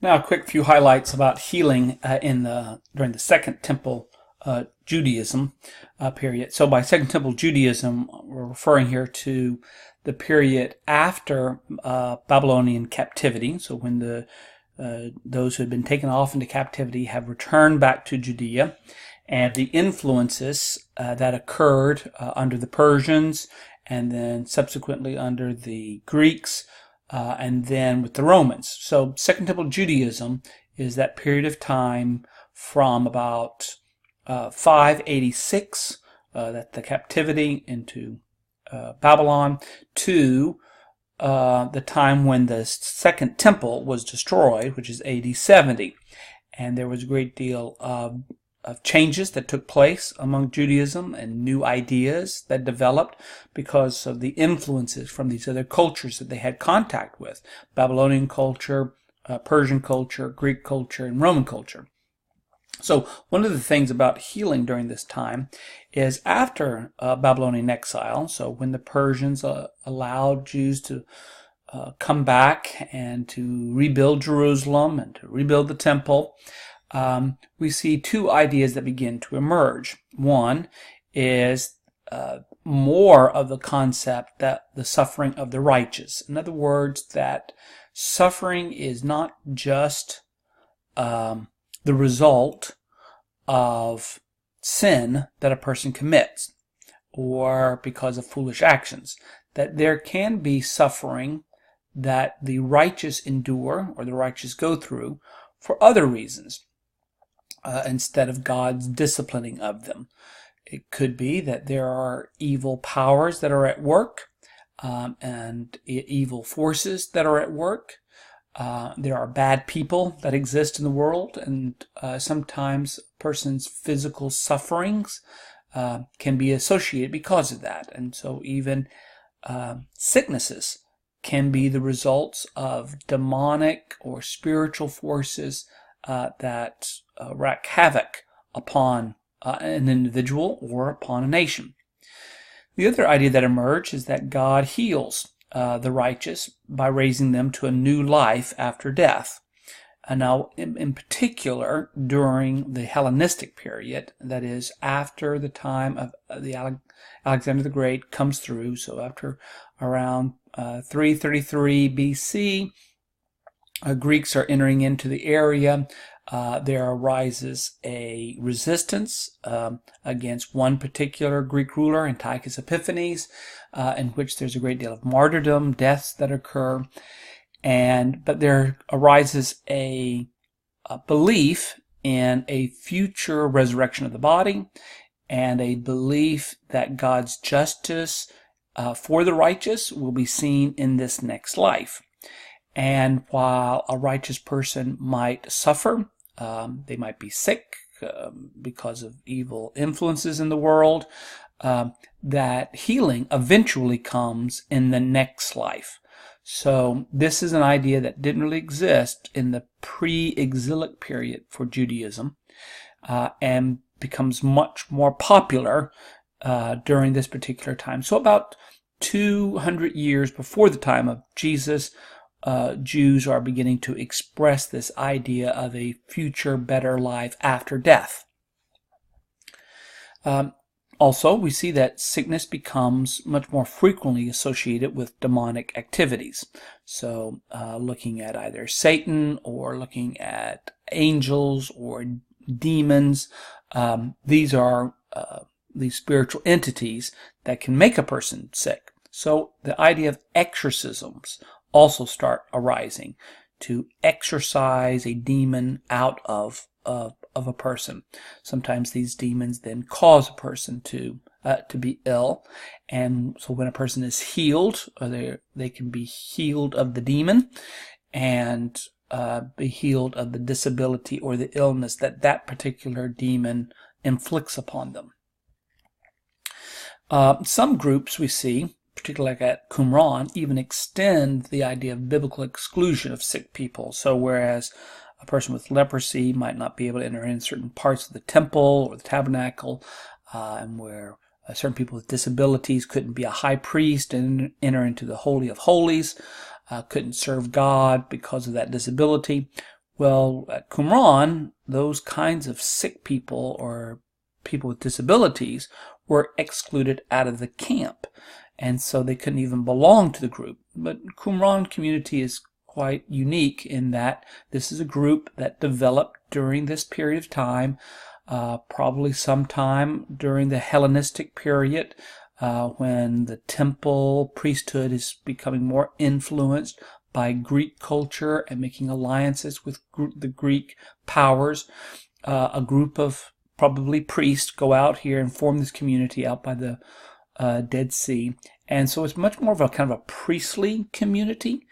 Now, a quick few highlights about healing during the Second Temple Judaism period. So, by Second Temple Judaism, we're referring here to the period after Babylonian captivity. So, when those who had been taken off into captivity have returned back to Judea, and the influences that occurred under the Persians, and then subsequently under the Greeks, and then with the Romans. So Second Temple Judaism is that period of time from about 586, that the captivity into Babylon, to the time when the Second Temple was destroyed, which is AD 70. And there was a great deal of changes that took place among Judaism and new ideas that developed because of the influences from these other cultures that they had contact with: Babylonian culture, Persian culture, Greek culture, and Roman culture. So one of the things about healing during this time is after Babylonian exile, so when the Persians allowed Jews to come back and to rebuild Jerusalem and to rebuild the temple, we see two ideas that begin to emerge. One is more of the concept that the suffering of the righteous. In other words, that suffering is not just the result of sin that a person commits or because of foolish actions. That there can be suffering that the righteous endure or the righteous go through for other reasons, instead of God's disciplining of them. It could be that there are evil powers that are at work, and evil forces that are at work. There are bad people that exist in the world, and sometimes a person's physical sufferings can be associated because of that. And so even sicknesses can be the results of demonic or spiritual forces that wreak havoc upon an individual or upon a nation. The other idea that emerged is that God heals the righteous by raising them to a new life after death. And now, in particular, during the Hellenistic period, that is, after the time of Alexander the Great comes through, so after around 333 BC, Greeks are entering into the area. There arises a resistance against one particular Greek ruler, Antiochus Epiphanes, in which there's a great deal of martyrdom, deaths that occur, but there arises a belief in a future resurrection of the body, and a belief that God's justice for the righteous will be seen in this next life. And while a righteous person might suffer, they might be sick because of evil influences in the world, that healing eventually comes in the next life. So this is an idea that didn't really exist in the pre-exilic period for Judaism, and becomes much more popular during this particular time. So about 200 years before the time of Jesus, Jews are beginning to express this idea of a future better life after death. Also, we see that sickness becomes much more frequently associated with demonic activities. So looking at either Satan or looking at angels or demons, these are these spiritual entities that can make a person sick. So the idea of exorcisms also start arising, to exorcise a demon out of a person. Sometimes these demons then cause a person to be ill, and so when a person is healed, they can be healed of the demon and be healed of the disability or the illness that particular demon inflicts upon them. Some groups we see, particularly like at Qumran, even extend the idea of biblical exclusion of sick people. So whereas a person with leprosy might not be able to enter in certain parts of the temple or the tabernacle, and where certain people with disabilities couldn't be a high priest and enter into the Holy of Holies, couldn't serve God because of that disability. Well, at Qumran, those kinds of sick people or people with disabilities were excluded out of the camp, and so they couldn't even belong to the group. But Qumran community is quite unique in that this is a group that developed during this period of time, probably sometime during the Hellenistic period, when the temple priesthood is becoming more influenced by Greek culture and making alliances with the Greek powers. A group of probably priests go out here and form this community out by the Dead Sea. And so it's much more of a kind of a priestly community.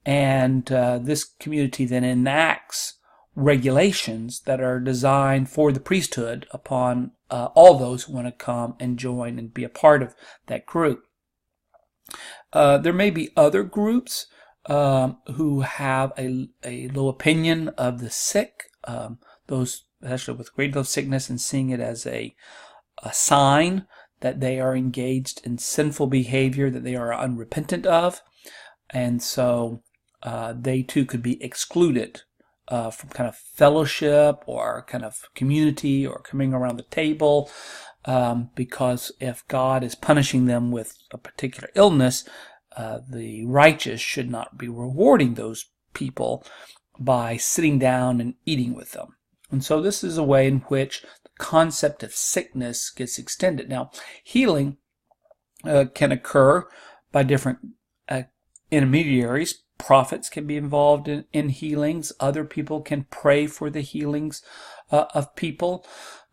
And this community then enacts regulations that are designed for the priesthood upon all those who want to come and join and be a part of that group. There may be other groups who have a low opinion of the sick, those especially with great deal of sickness, and seeing it as a sign that they are engaged in sinful behavior that they are unrepentant of, and so they too could be excluded from kind of fellowship or kind of community or coming around the table, because if God is punishing them with a particular illness, the righteous should not be rewarding those people by sitting down and eating with them. And so this is a way in which the concept of sickness gets extended. Now, healing can occur by different intermediaries. Prophets can be involved in healings. Other people can pray for the healings of people.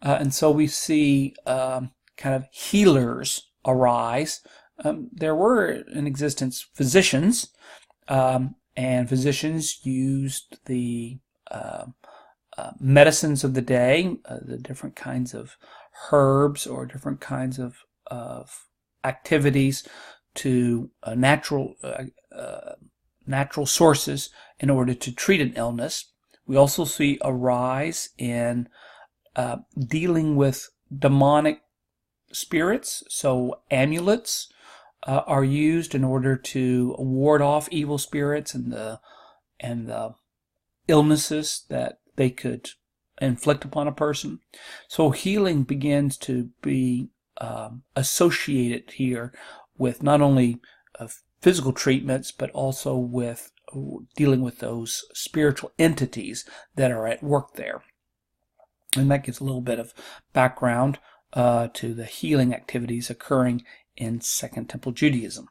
And so we see kind of healers arise. There were in existence physicians, and physicians used the medicines of the day, the different kinds of herbs or different kinds of activities to natural sources in order to treat an illness. We also see a rise in dealing with demonic spirits. So amulets are used in order to ward off evil spirits and the illnesses that they could inflict upon a person. So healing begins to be associated here with not only physical treatments, but also with dealing with those spiritual entities that are at work there. And that gives a little bit of background to the healing activities occurring in Second Temple Judaism.